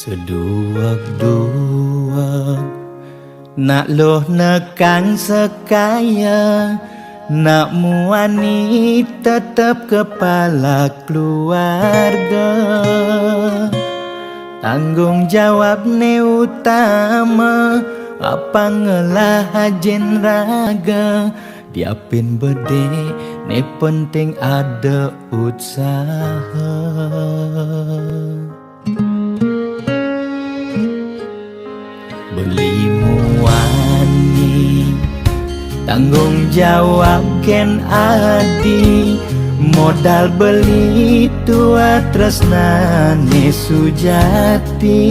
Seduak-duak nak loh nekang sekaya, nak muani tetap kepala keluarga. Tanggung jawab ne utama, apa ngelah ajen raga. Diapin bede ne penting ada usaha. Beli muani tanggung jawab ken adi, modal beli tua tresnane sujati.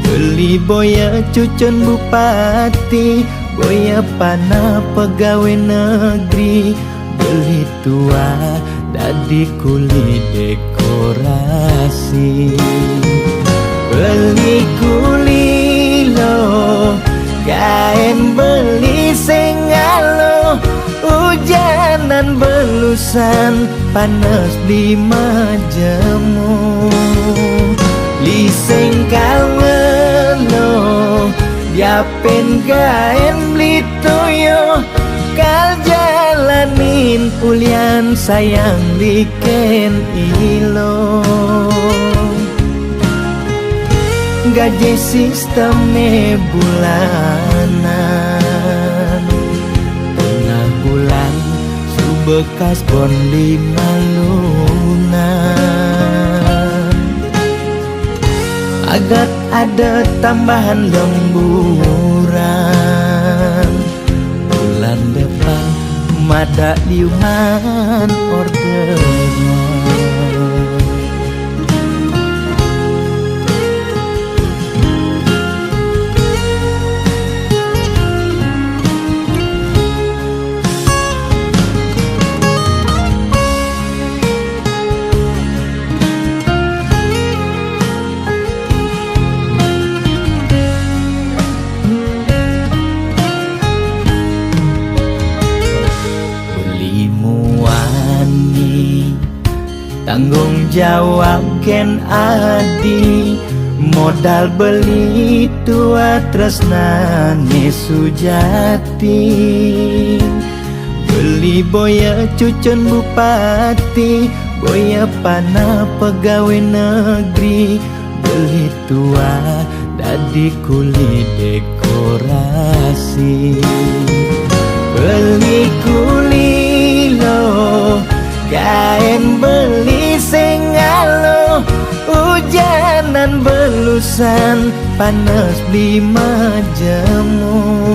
Beli boya cucun bupati, boya pana pegawai negeri. Beli tua dadi kuli dekorasi. Beli kuli lo, kain beli sengalo. Hujanan belusan, panas di majemu. Liseng kalmelo, diapin kain beli toyo. Kal jalanin pulian sayang diken ilo. Gaji sistemnya bulanan, tengah bulan subekas bon 5 lunan. Agar ada tambahan lemburan, bulan depan mada liuman orderan. Tanggung jawab ken adi, modal beli tua tresnane sujati. Beli boya cucun bupati, boya pana pegawai negeri. Beli tua dadi kuli dekorasi. Beli kuli lo, kain beli sengalo. Hujanan belusan, panas di majemu.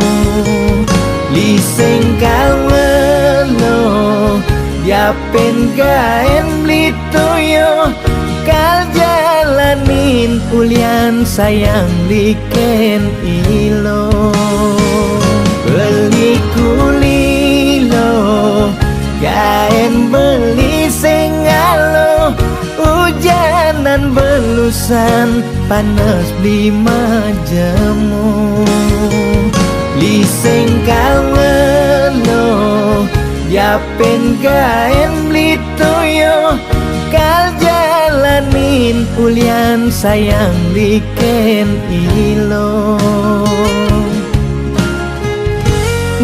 Liseng kalmelo, diapin kain beli toyo. Kal jalanin pulian sayang diken ilo. Beli kuli lo, kain beli sengalo. Hujanan belusan, panas di majemu. Liseng kalmelo, diapin kain beli toyo. Kal jalanin pulian sayang diken ilo.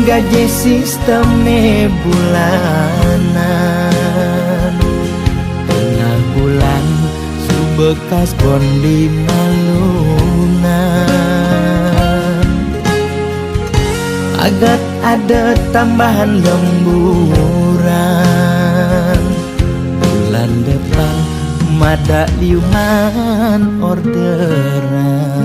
Gaji sistemnya bulanan, tengah bulan subekas bon 5 lunan. Agar ada tambahan lemburan, bulan depan mada liuman orderan.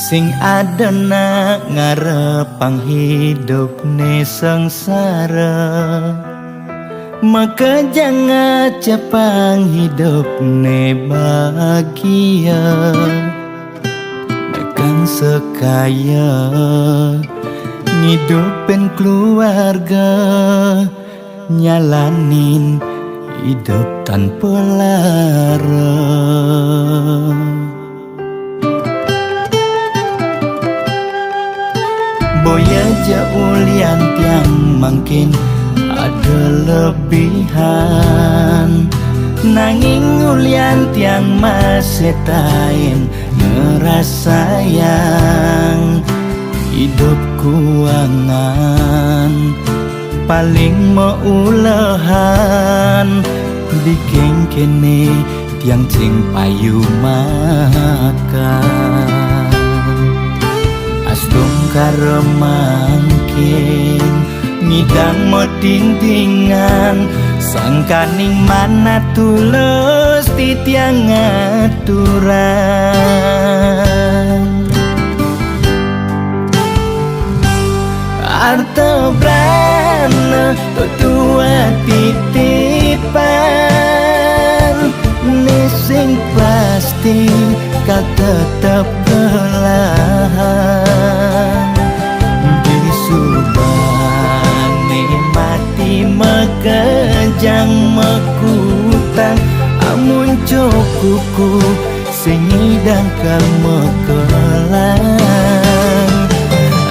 sing adana ngarepang hidup ne sengsara, maka jangan cepang hidup ne bahagia. Kang sekaya ngidupin keluarga, nyalanin hidup tanpa lara. Boya jaulian tiang mungkin ada lebihan, nanging ulian tiang masih tain ngerasayang hidup kuangan paling meulehan bikin kene tiang cing payu makan asdum karemangkin ngidang medindingan sangkaning mana tulus titiang aturan arto brana tua titipan nising pasti kau tetap belahan disubane mati mekejang mekutang amun cokuku sing ngidang kemekelang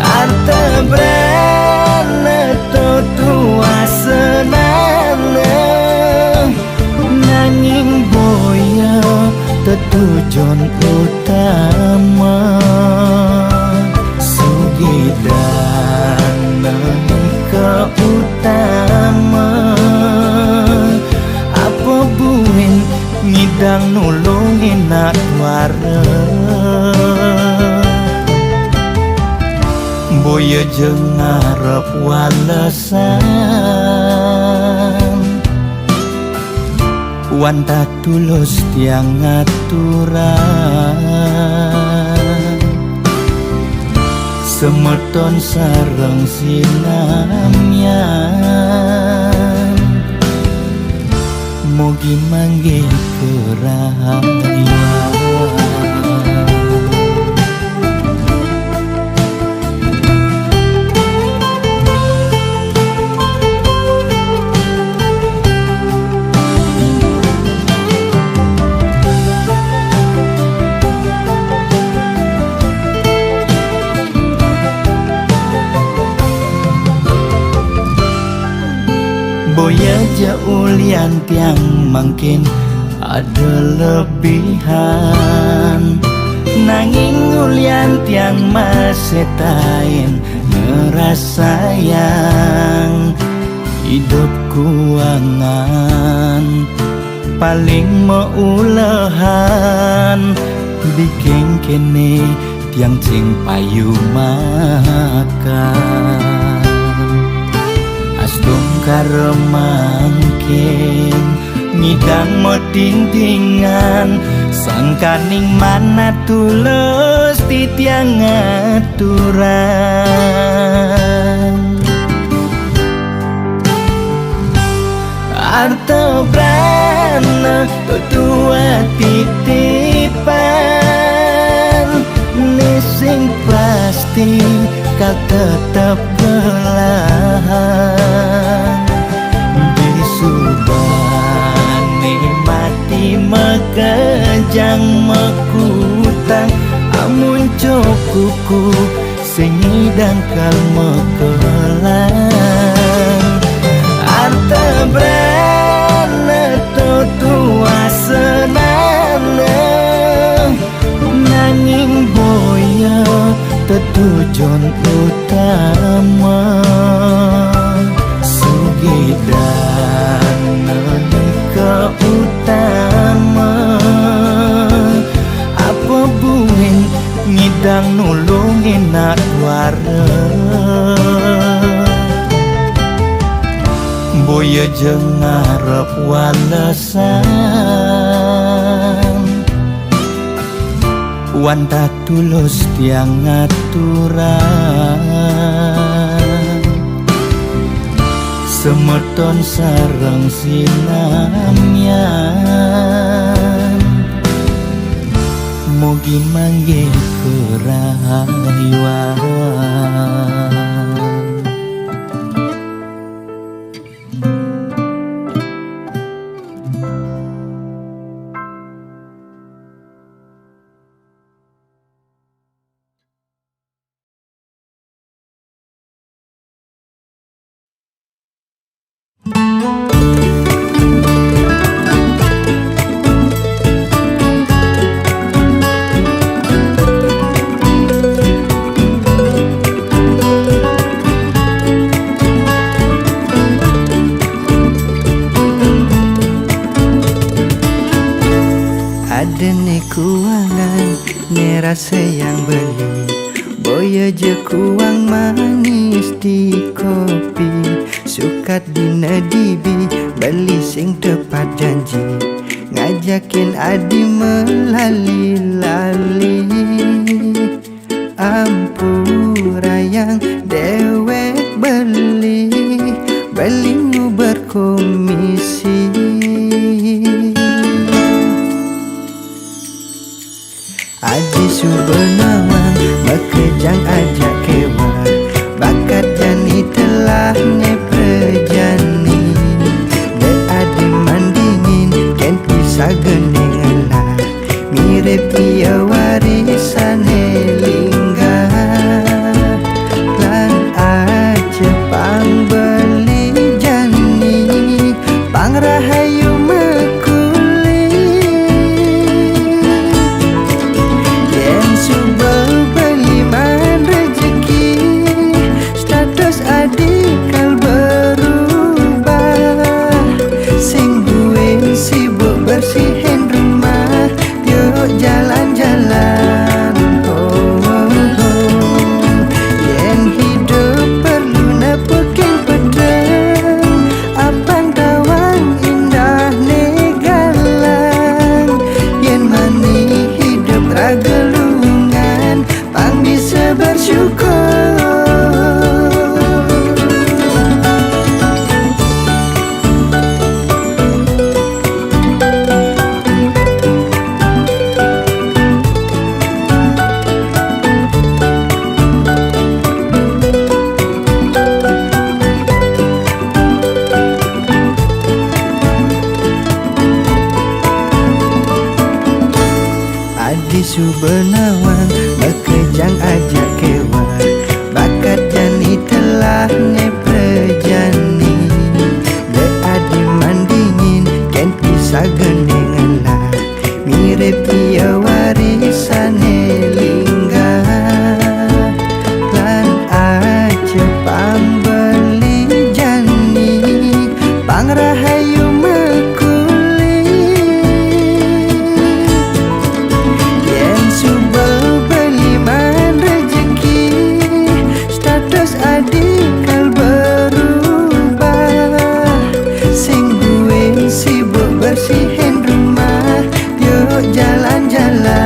arta brana tua senana nanging boya tetujuan utama sugidan ke utama apa buin ngidang nulungin nak boya jeung ngarep walesan wanta tulus tiang aturan semeton sareng sinamyan mugi mangge kerahayan. Boya jaulian tiang mungkin ada lebihan, nanging ulian tiang masih tain ngerasayang hidup kuangan paling meulehan bikin kene tiang cing payu makan asdum karemangkin ngidang medindingan sangkaning mana tulus titiang aturan arto brana tua titipan nising pasti kau tetap belahan disubane mati mekejang mekutang amun cokuku sing ngidang kalmekelang arta brana tua senana nanging boya tetujuan utama sugidan ke utama apa buin ngidang nulungin nak boya jeung ngarep walesan Wan tak tulus tiang aturan, semeton sareng sinamyan, mugi mangge kerayuan. Ada ne kuangan, ne rasa yang beli, boya je kuang manis di kopi. Sukat dina dibi, beli sing tepat janji, ngajakin adi melali-lali. Ampura yang dewek beli, beli nu berkomisi. Aji subenawang bekejang ajak kewa, bakat jani telah ne prejani. De adi mandingin ken pisah geneng lah, mirip ia warisan lingga. Lan aja pang beli jani, pang rahayu mekuli. Yen subel beli man rezeki, status adikal berubah. Sing duwe sibuk bersihin rumah, yuk jalan-jalan. Oh, oh, oh. Yen hidup perlu nepukin pedang, apang tawang indah negalang. Yen mani hidup ragelungan, pang bisa bersyukur. Adi subenawang bekejang ajak kewa, bakat jani telah ne prejani. De adi mandingin ken pisah genengan lah, mirip ia warisan lingga. Lan aja pang beli jani, pang rahayu mekuli. Yen subel beli man rezeki, status adikal berubah. Sing duwe sibuk bersihin rumah, yuk jalan-jalan.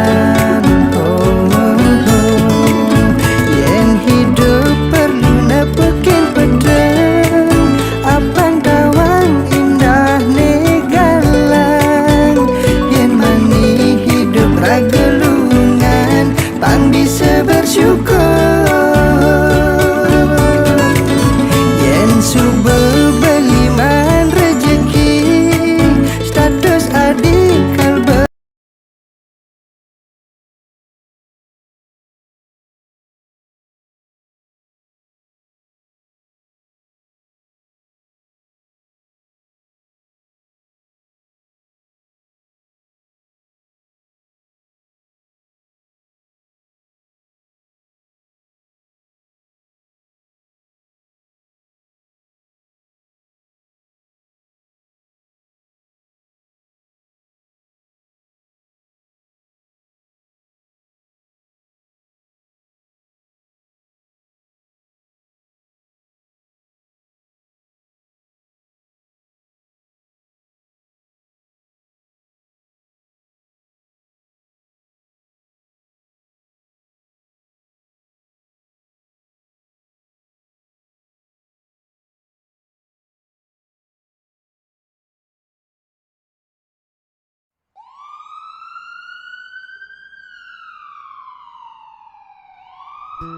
Sirke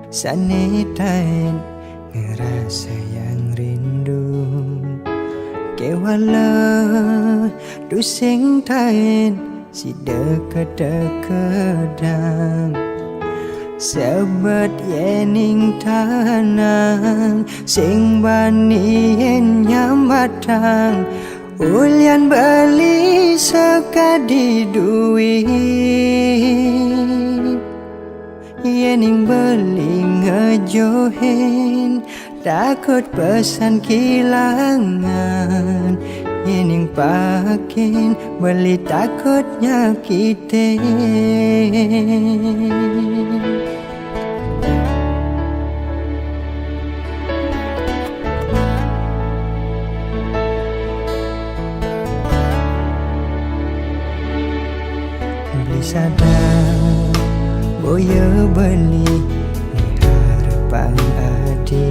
sanitain ngerasa yang rindu kewala dusing tain si deket-dekedang sebet yening tanang sing banien nyambatang ulian beli sekadi duit yening beli ngejohin takut pesan kilangan yening pakin beli takut nyakitin beli sadar boya beli ni harapan adi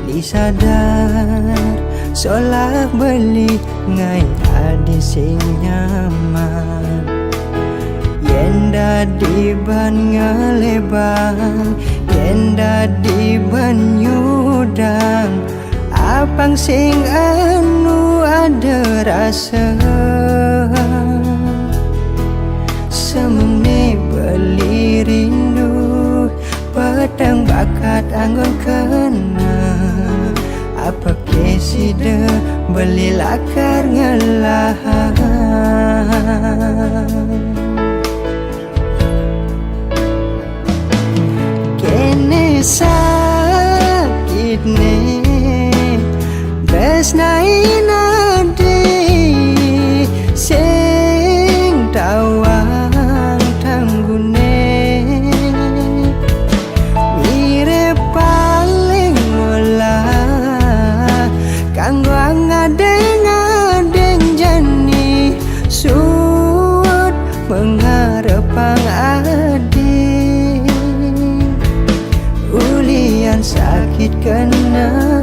beli sadar solah beli ngai adi sing nyaman yen dadi ban ngelebang yen dadi ban nyudang apang sing anu ada rasa semene beli rindu pedang bakat anggun kena apa kesida beli lakar ngelahan kene sakit ne besnain ade sing tawa mengharapang adi ulian sakit kena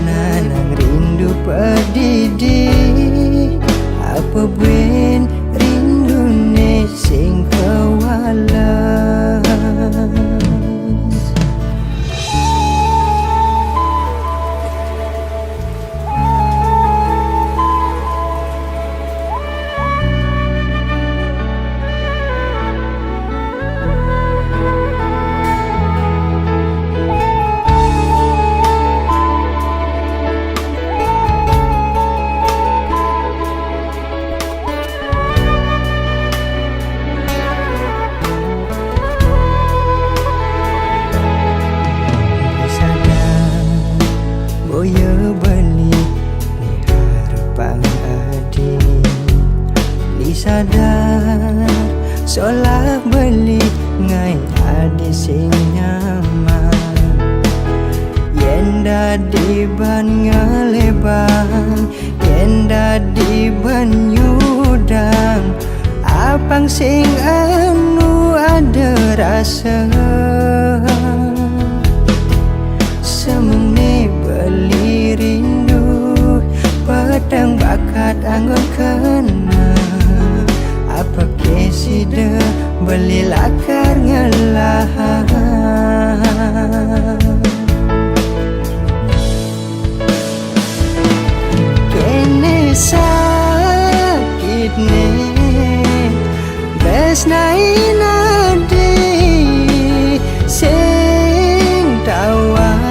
nanang rindu pedidi apa buen rindu ne sing kewalas boya beli ni harapan adi beli sadar solah beli ngai adi sing nyaman yen dadi ban ngelebang yen dadi ban nyudang apang sing anu ada rasa semene beli rindu pedang bakat anggun kena apa kesida beli lakar ngelahan kene sakit ne besnain ade sing tawa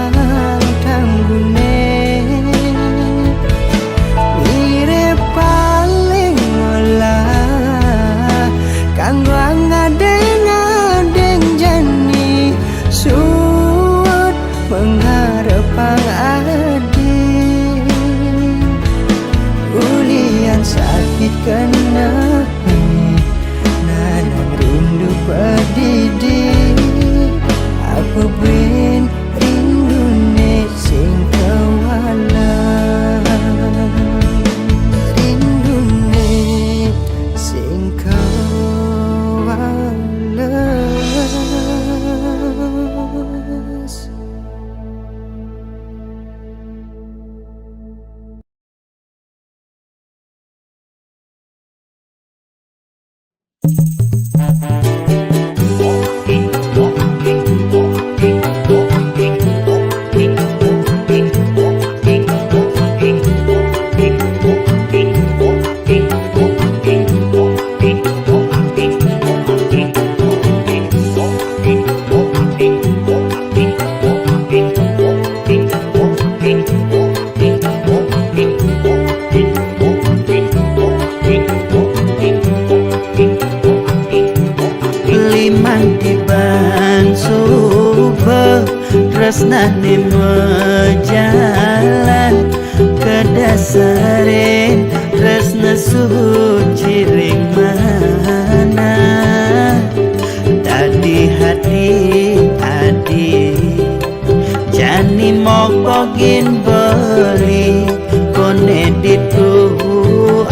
tresnane mejalan ke dasarin tresna suci ring mana tadi hati adi jani mokogin beli kone ditu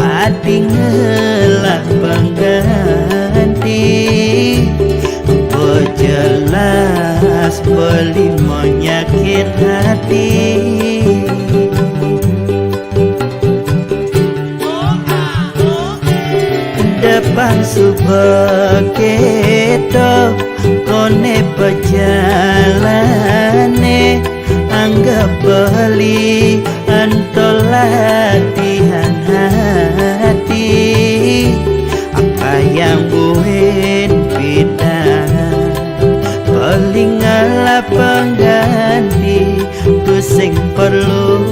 adi ngelak pengganti jelas beli menyakit hati depan subeketo kone pejalane anggap beli antol latihan hati apa yang buin bidang paling ngalah pengganti tu sing perlu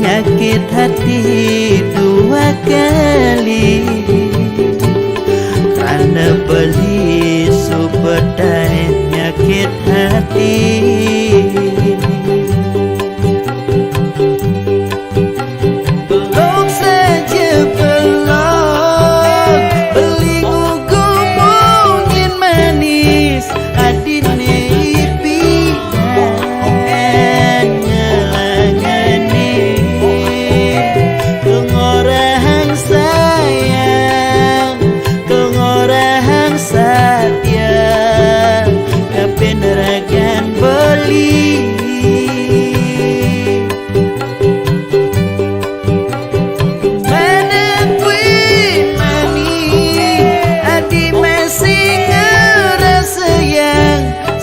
nyakit hati dua kali karena beli superdai nyakit hati belum saja belum beli gugu mungkin manis adine ipian ngelangani kengorang sayang kengorang satya kepeneragan beli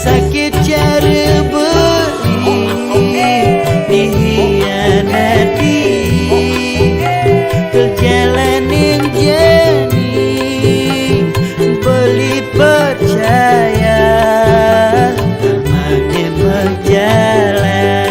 sakit cara beri dihianati perjalanan jani beli percaya namanya berjalan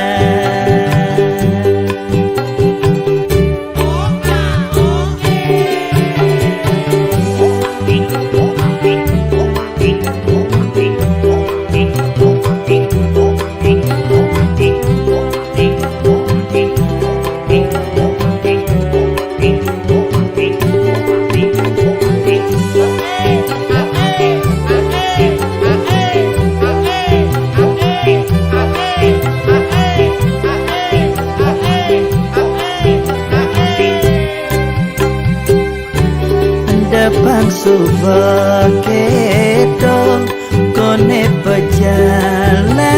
depan subeketo kone pejalane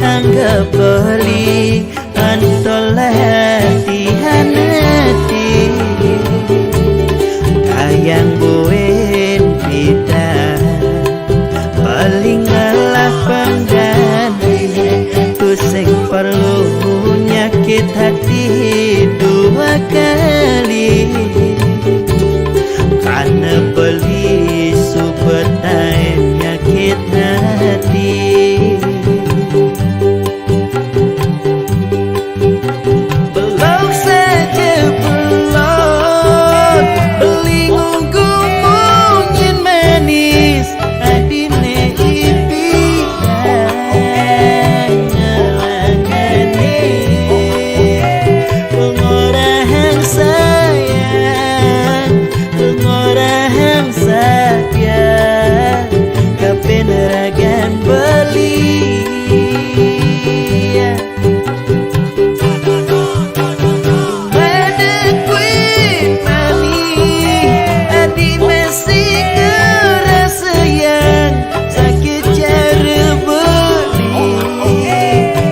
anggap beli antol latihan hati kayang buin bidang paling ngalah pengganti tu sing perlu nyakit hati dua kali karena beli superdai nyakit hati belum saja belum beli gugu mungkin manis adine ipian ngelangani pengorang sayang pengorang satya kepeneragan beli mana kuih mami adi masih ngerasa yang sakit cara beli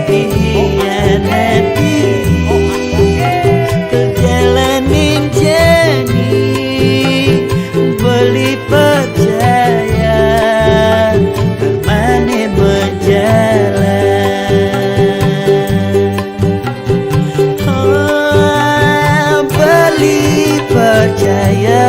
dihianati perjalanan jani beli percaya kemana berjalan beli percaya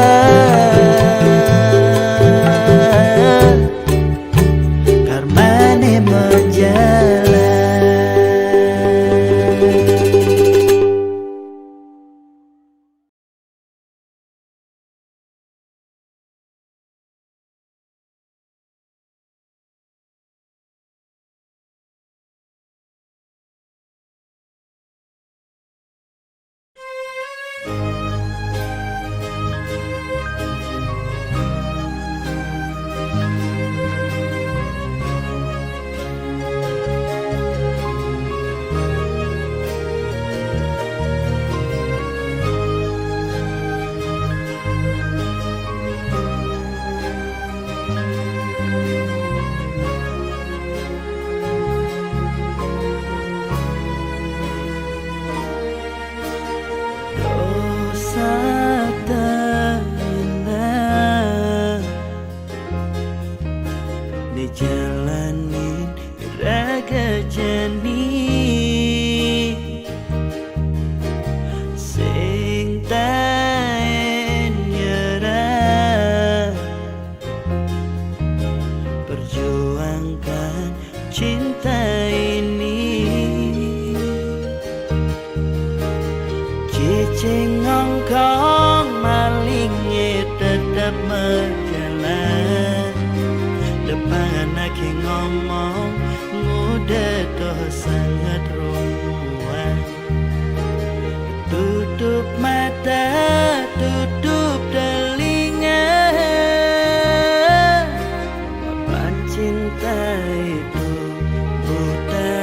rejeni sing taen nyerah. Perjuangkan cinta ini, cicing ngongkong malingnya tetap berjalan. Depan lagi ngomong mudah toh sangat rumah. Tutup mata, tutup telinga, apa cinta itu buta.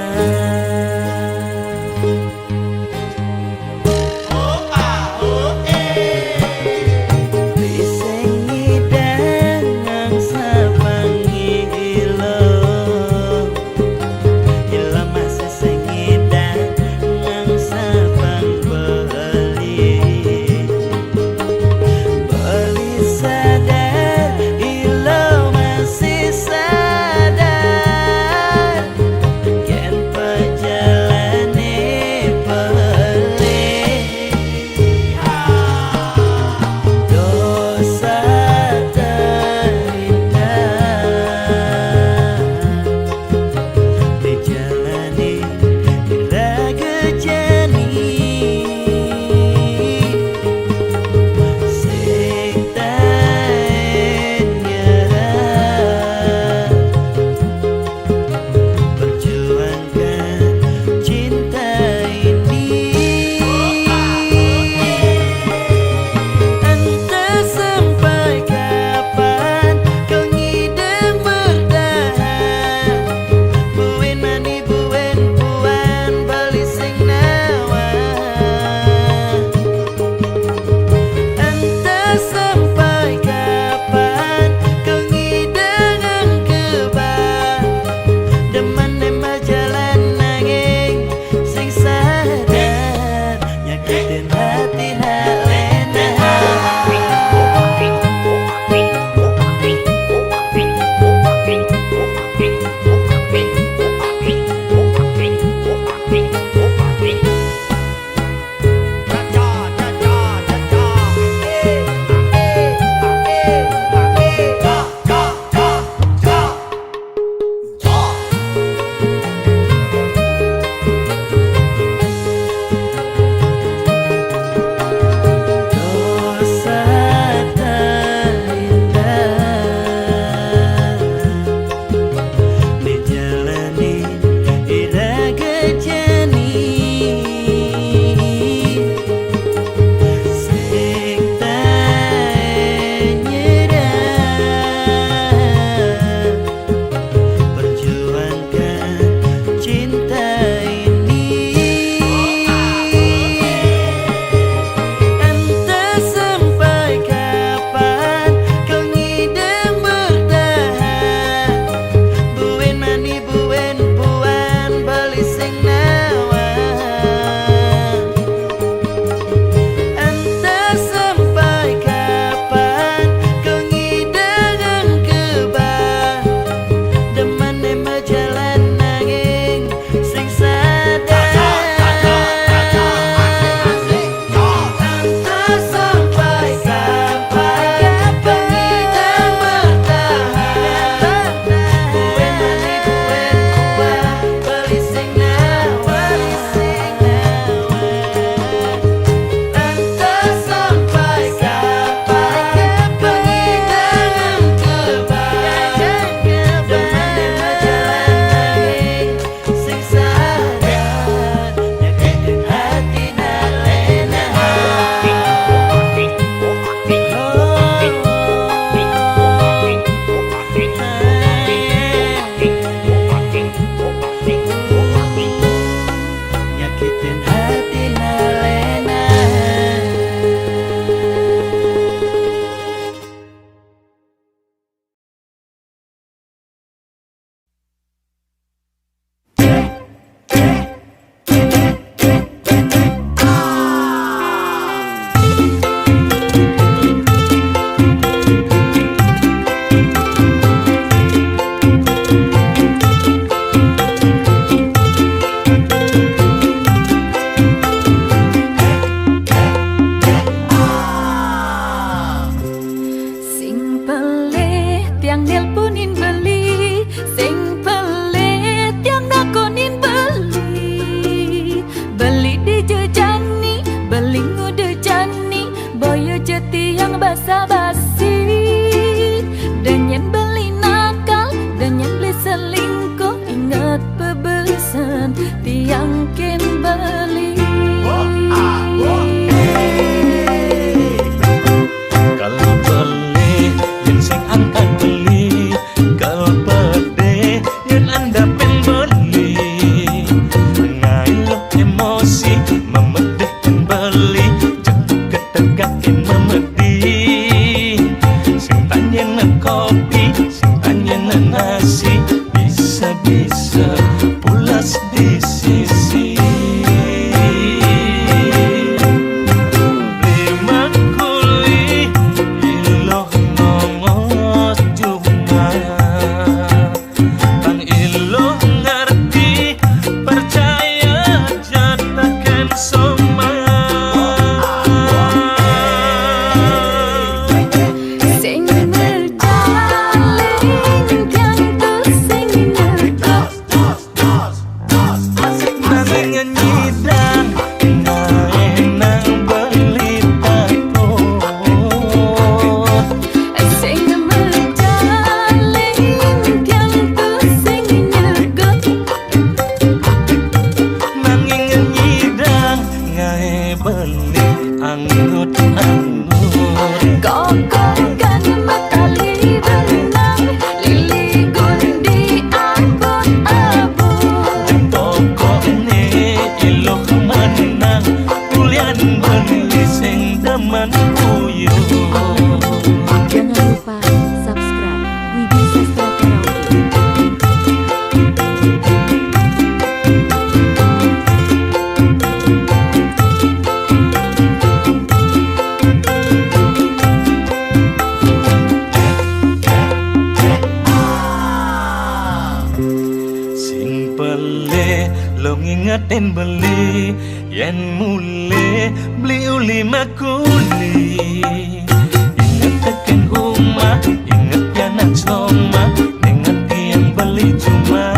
Beli lo ngingetin beli yen mule beli uli makuli. Ingat tekan rumah, ingat anak coma, ingat yang beli cuma.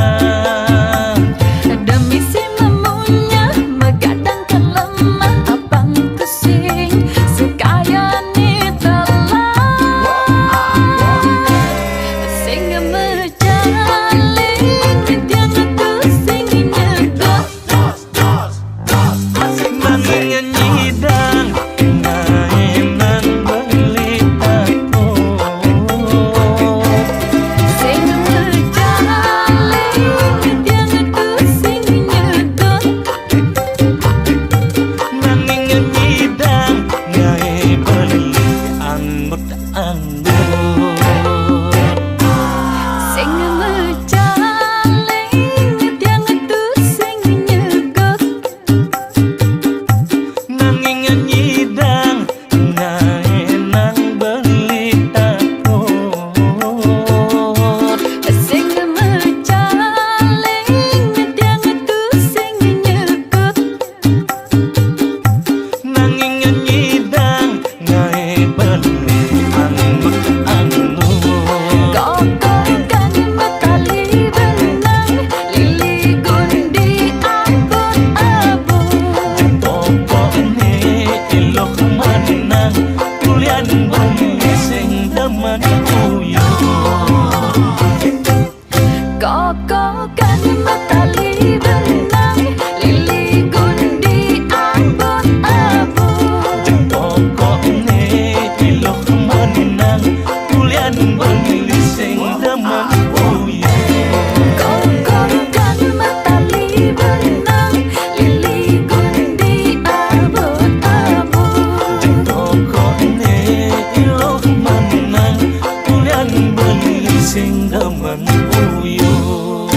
Demi si memunya megadang kelemah abang kusing sekaya ni telah sing mejalin tiang tu sing nyegot Nanging nyidang nainan beli aku. sing mejalin tiang tu sing nyegot Nanging nyidang ngai beli anggut-anggut. sing mejalin tiang tu sing nyegot Nanging nyidang nainan beli aku. sing mejalin tiang tu sing nyegot Nanging nyidang ngai beli anggut-anggut. Kokokkan matali benang lili gundi abot-abot Pokoknya ilok manang kulian bumi sing daman uyuh. Kokokkan matali benang lili gundi abot-abot Pokoknya ilok manang kulian bumi sing daman uyuh. Kokokkan matali benang lili gundi abot-abot Pokoknya ilok manang kulian bumi sing daman uyuh.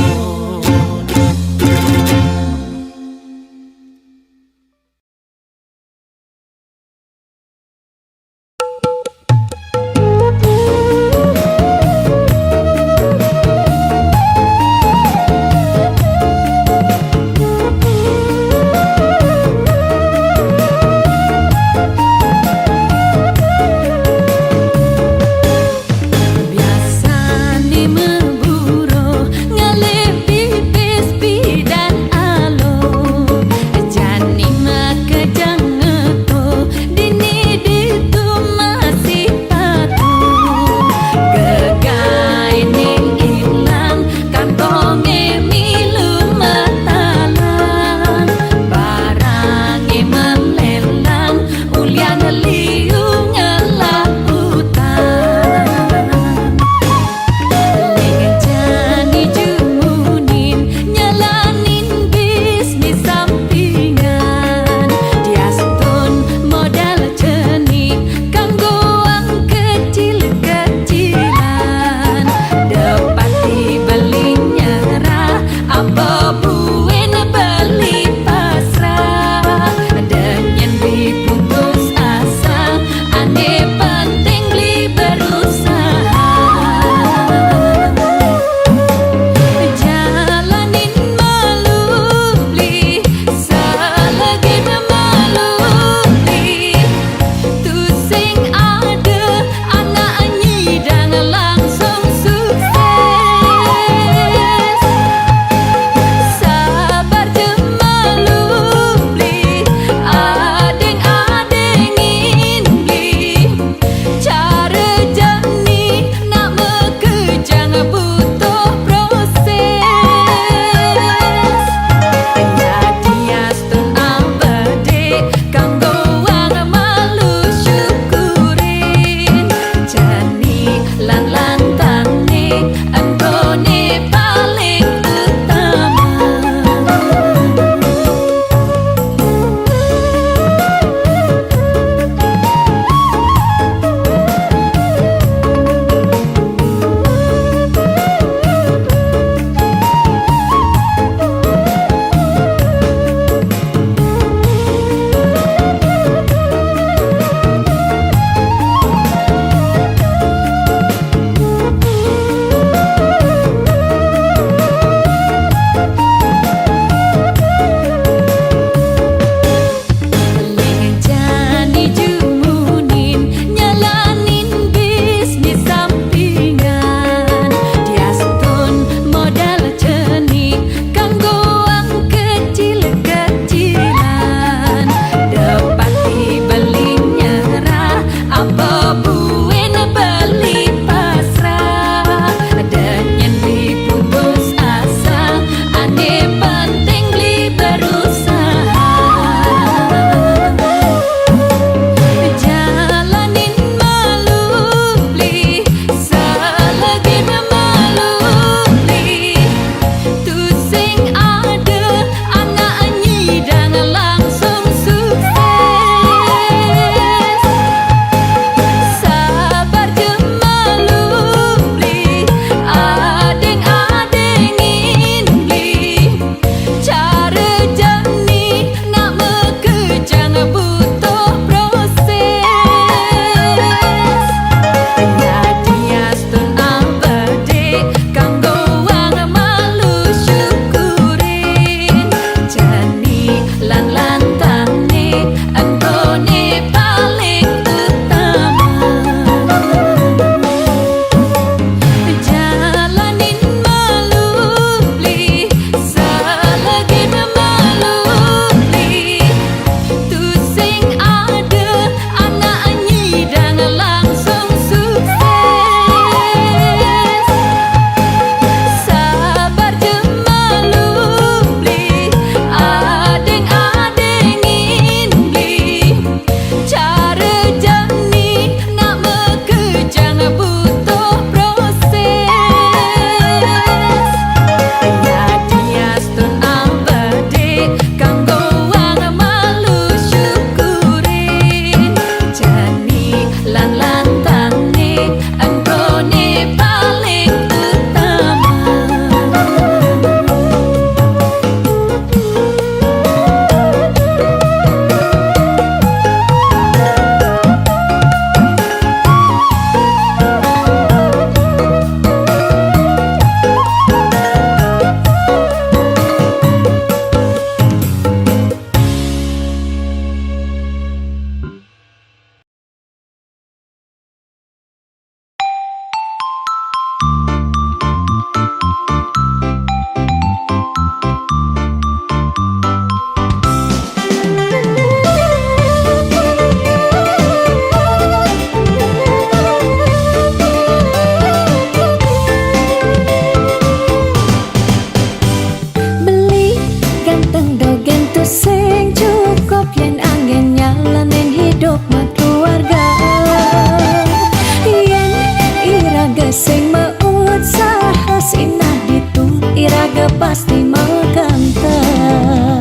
dia pasti mengkantar.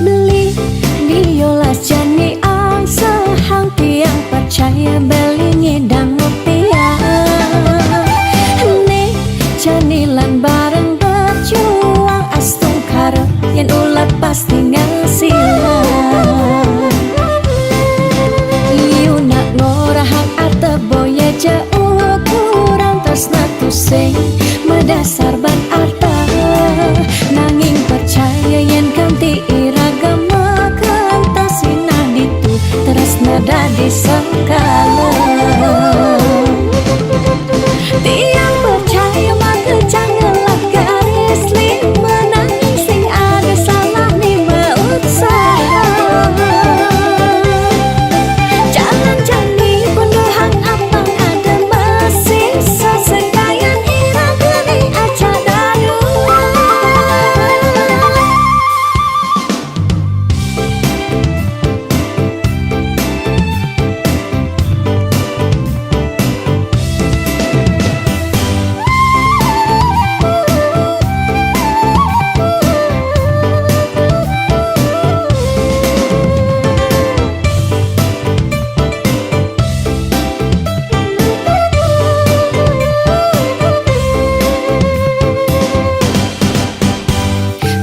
Beli diolas jani ang sehang tiang percaya beli ngedang rupiah. Nih janilan bareng berjuang astung karep yang ulat pasti ngasilan. Iu nak ngorahang arte boya jauh kurang tresna tusing medasar ban arta. Nanging percaya yen kanti iragama kantasina ditu tresna dadi sekala. Tiang percaya maka janganlah garis lima nanging sing ada salah ni usaha. Jalan jani pendohang apang ada masih sesekayan irang geni aja dadu.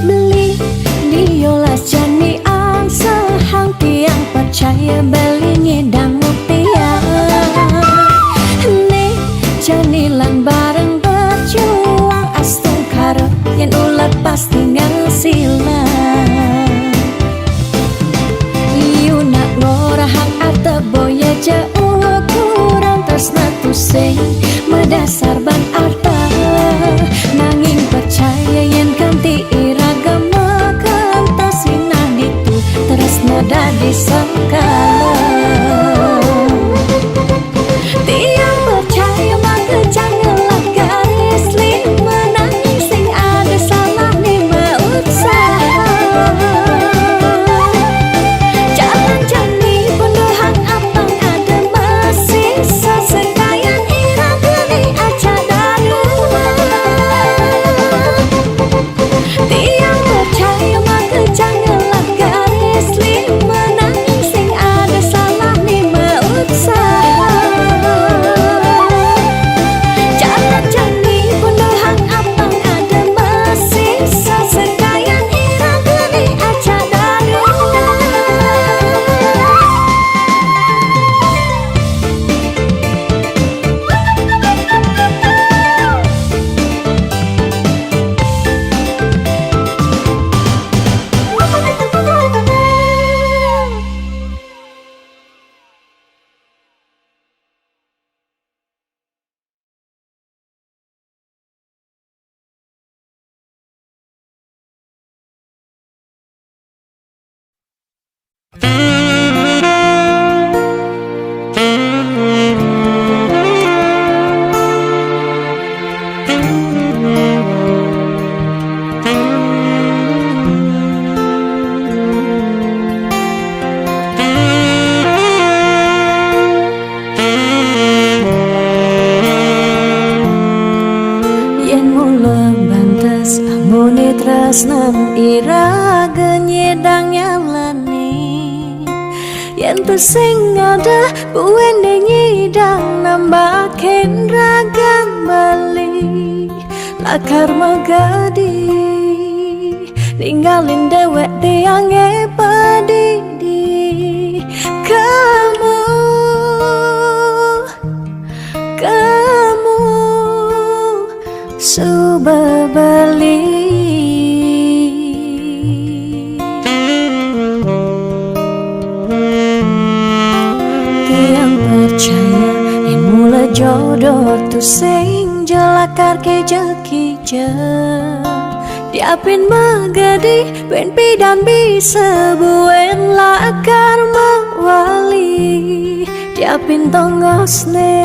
Beli diolas jani ang sehang tiang percaya beli ngedang rupiah. Nih janilan bareng berjuang astung karep yang ulat pasti ngasilan. Iu nak ngorahang arte boya jauh kurang tresna tusing medasar ban arta. Nanging percaya yen kanti iragama kantasina ditu tresna dadi sekala. Tiang percaya maka janganlah garis lima nanging sing ada salah ni usaha. Jalan jani pendohang apang ada masih sesekayan irang geni aja dadu. Tiang percaya maka janganlah garis lima nanging sing ada salah ni usaha. Jalan jani pendohang apang ada masih sesekayan irang geni aja dadu. Yen mula bantes amune tresnan iraga nyedang nyalani. Yen pesing ada buende nyidang nambahin ragan bali. Lakar magadi ninggalin dewek tiange padidi. Kamu suba bali. Tiang percaya yang mula jodoh tu sing jelakar ke jekija. Diapin magadi ben pidan bisa buen lakar mawali. Diapin tongosne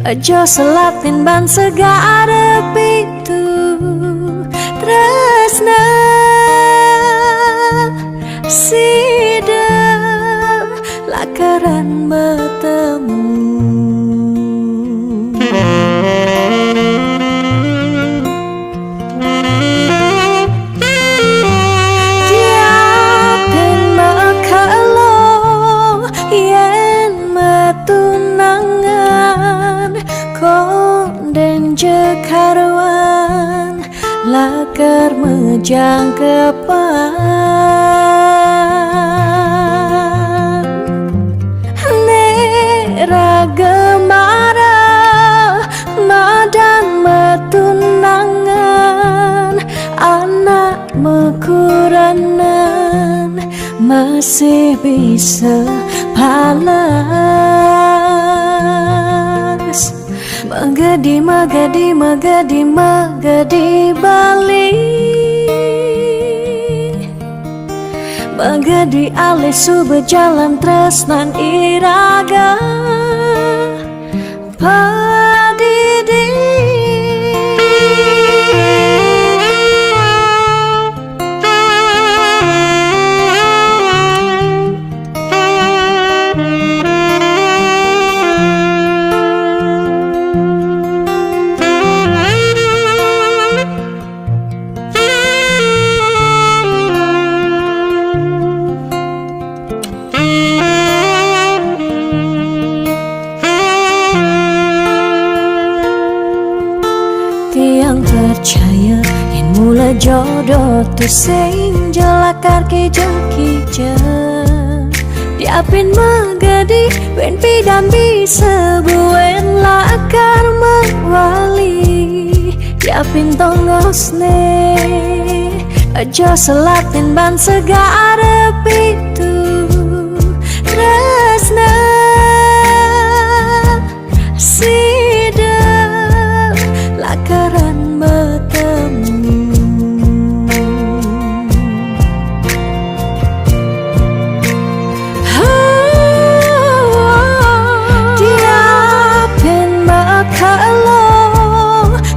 aja selatin ban segara pitu tresna sidem lakaran bertemu. Diapin makalo yen metunangan konden jekarwan lakar mejang kepan nera gemara madan metunangan anak mekuranan masih bisa palas magadi magadi magadi magadi Bali magadi alisu berjalan tresnan iraga padidi. Tiang percaya yang mula jodoh tu sing jelakar kijang-kijang diapin magadi ben pidam bisa buen lakar mewali diapin tongosne aja selatin ban segara pitu tresna sidem lakaran bertemu. Diapin makalo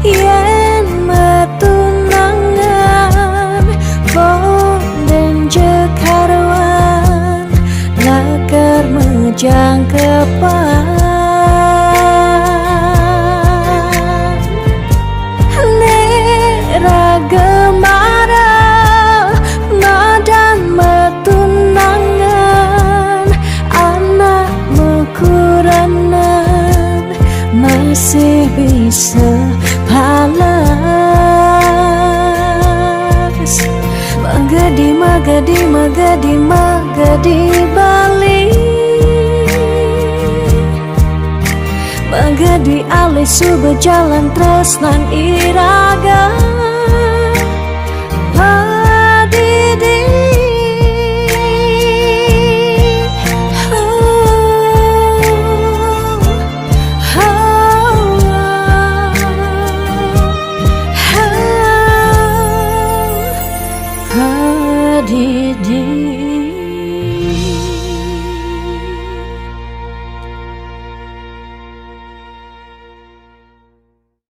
yen metunangan konden jekarwan lakar mejang kepan gemara madan metunangan anak mekuranan masih bisa palas magadi magadi magadi magadi Bali magadi alisu berjalan tresnan iraga